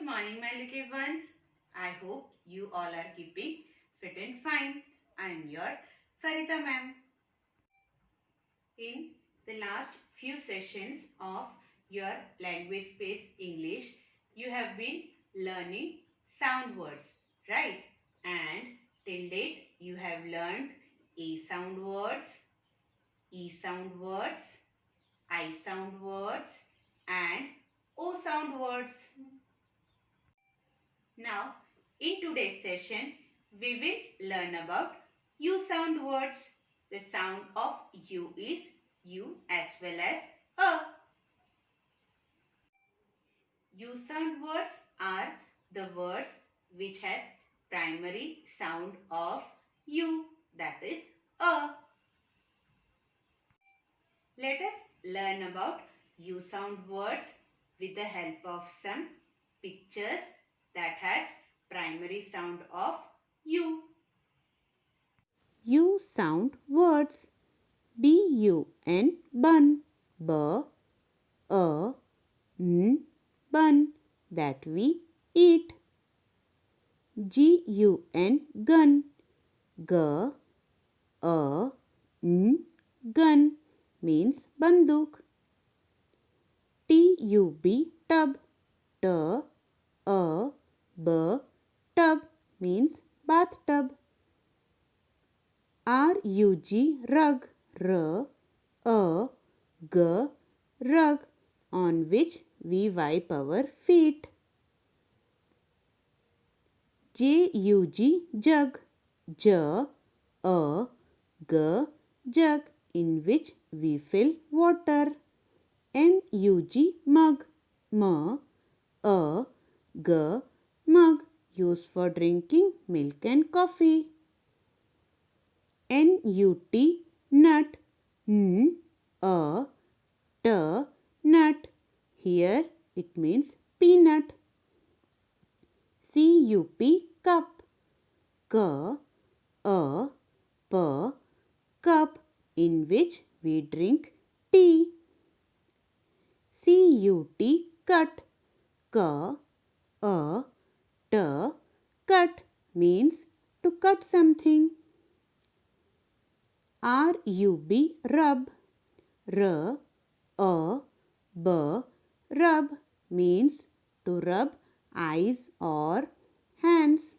Good morning, my little ones. I hope you all are keeping fit and fine. I am your Sarita ma'am. In the last few sessions of your language space English, you have been learning sound words, right? And till date, you have learned A sound words, E sound words, I sound words, and O sound words. Now, in today's session, we will learn about U sound words. The sound of U is U as well as A. U sound words are the words which has primary sound of U, that is A. Let us learn about U sound words with the help of some pictures that has primary sound of U. U sound words. B-U-N, bun. B-A-N, bun, that we eat. G-U-N, gun. G-A-N, gun, means banduk. T-U-B, tub. T-A-B, tub, means bathtub. R-U-G, rug. R-A-G, rug, on which we wipe our feet. J-U-G, jug. J-A-G, jug, in which we fill water. M-U-G, mug. M-A-G, mug, used for drinking milk and coffee. N-U-T, nut. N-A-T, nut. Here it means peanut. C-U-P, cup. C-A-P, cup, in which we drink tea. C-U-T, cut. C-A-T, cut, means to cut something. R-U-B, rub. R-A-B, rub, means to rub eyes or hands.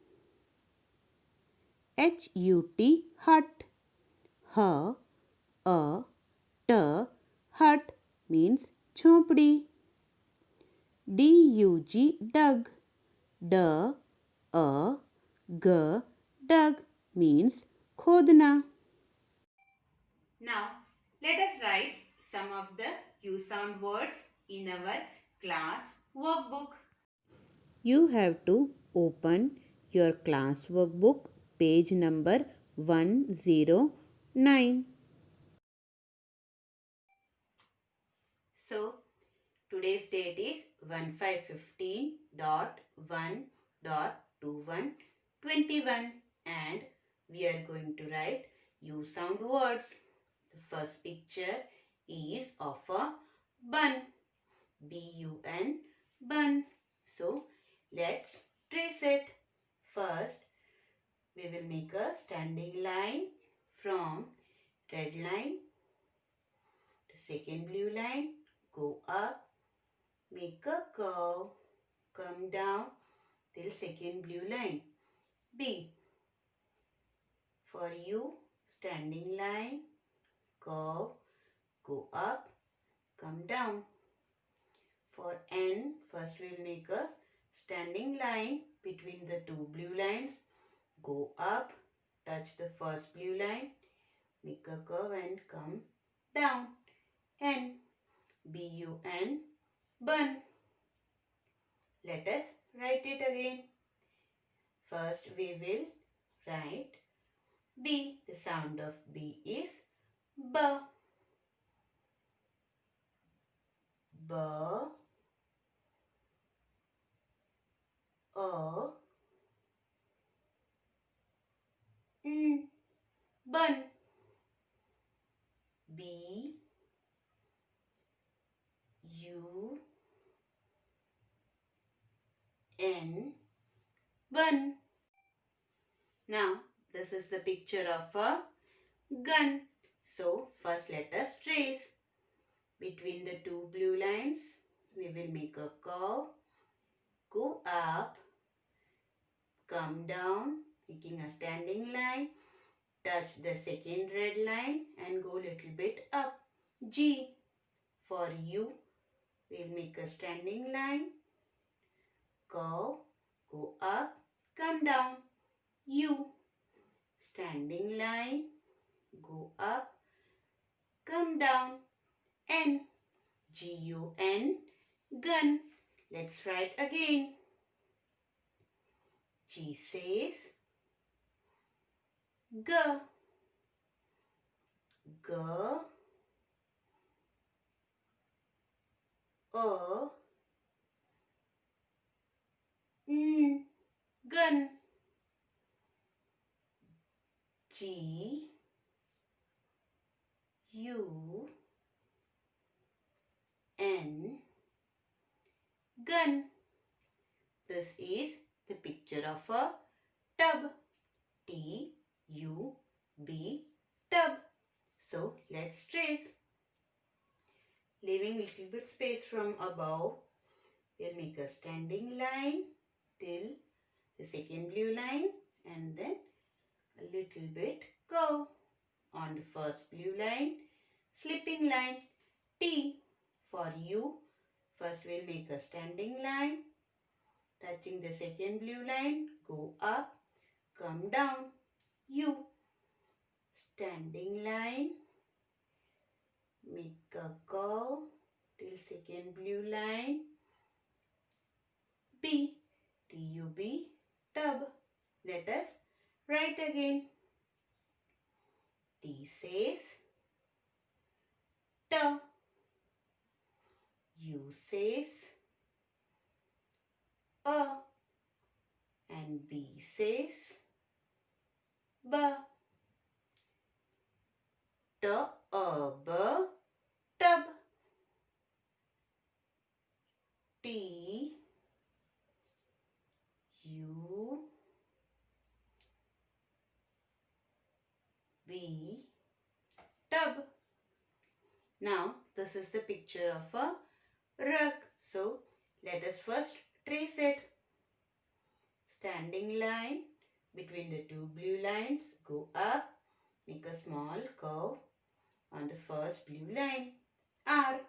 H-U-T, hut. H-A-T, hut, means chhopdi. D-U-G, dug. D-A-G, dug, means khodna. Now, let us write some of the U sound words in our class workbook. You have to open your class workbook, page number 109. So, today's date is 15.1.2121 and we are going to write U sound words. The first picture is of a bun. B-U-N, bun. So, let's trace it. First, we will make a standing line from red line to second blue line. Go up, make a curve, come down till second blue line. B. For U, standing line, curve, go up, come down. For N, first we will make a standing line between the two blue lines. Go up, touch the first blue line, make a curve and come down. N, B-U-N, bun. Let us write it again. First we will write B. The sound of B is B. B. A. N. Bun. B. U. N, bun. Now, this is the picture of a gun. So, first let us trace. Between the two blue lines, we will make a curve. Go up, come down, making a standing line. Touch the second red line and go little bit up. G. For U, we'll make a standing line. Curve, go up, come down. U. Standing line, go up, come down. N. G-U-N, gun. Let's write again. G says G. G. A. N. Gun. G. U. N. Gun. This is the picture of a tub. T-U-B, tub. So, let's trace. Leaving little bit space from above, we'll make a standing line till the second blue line and then a little bit curve. On the first blue line, slipping line. T. For U, first we'll make a standing line. Touching the second blue line, go up, come down. U. Standing line. Make a curve till second blue line. B. T-U-B, tub. Let us write again. T says T. U says A. And B says B. T-A-B, tub. T. U. B, tub. Now, this is the picture of a rug. So, let us first trace it. Standing line between the two blue lines, go up, make a small curve on the first blue line, R.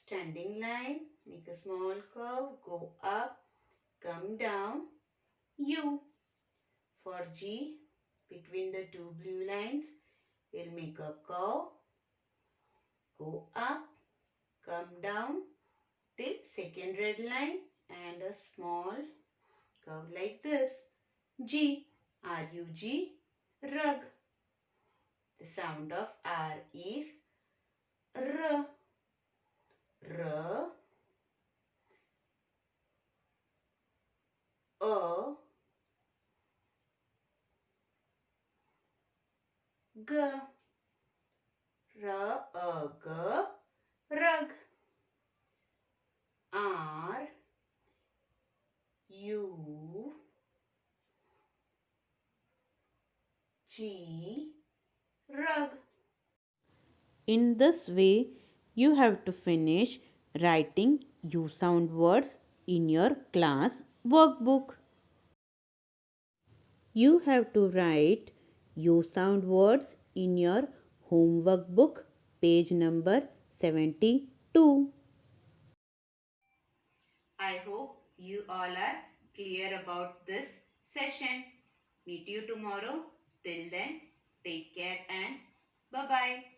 Standing line, make a small curve, go up, come down, U. For G, between the two blue lines, we'll make a curve, go up, come down till second red line and a small curve like this. G, R-U-G, rug. The sound of R is R. R, A, G, R, A, G, rug. R, U, G, rug. In this way, you have to finish writing U sound words in your class workbook. You have to write U sound words in your homework book, page number 72. I hope you all are clear about this session. Meet you tomorrow. Till then, take care and bye-bye.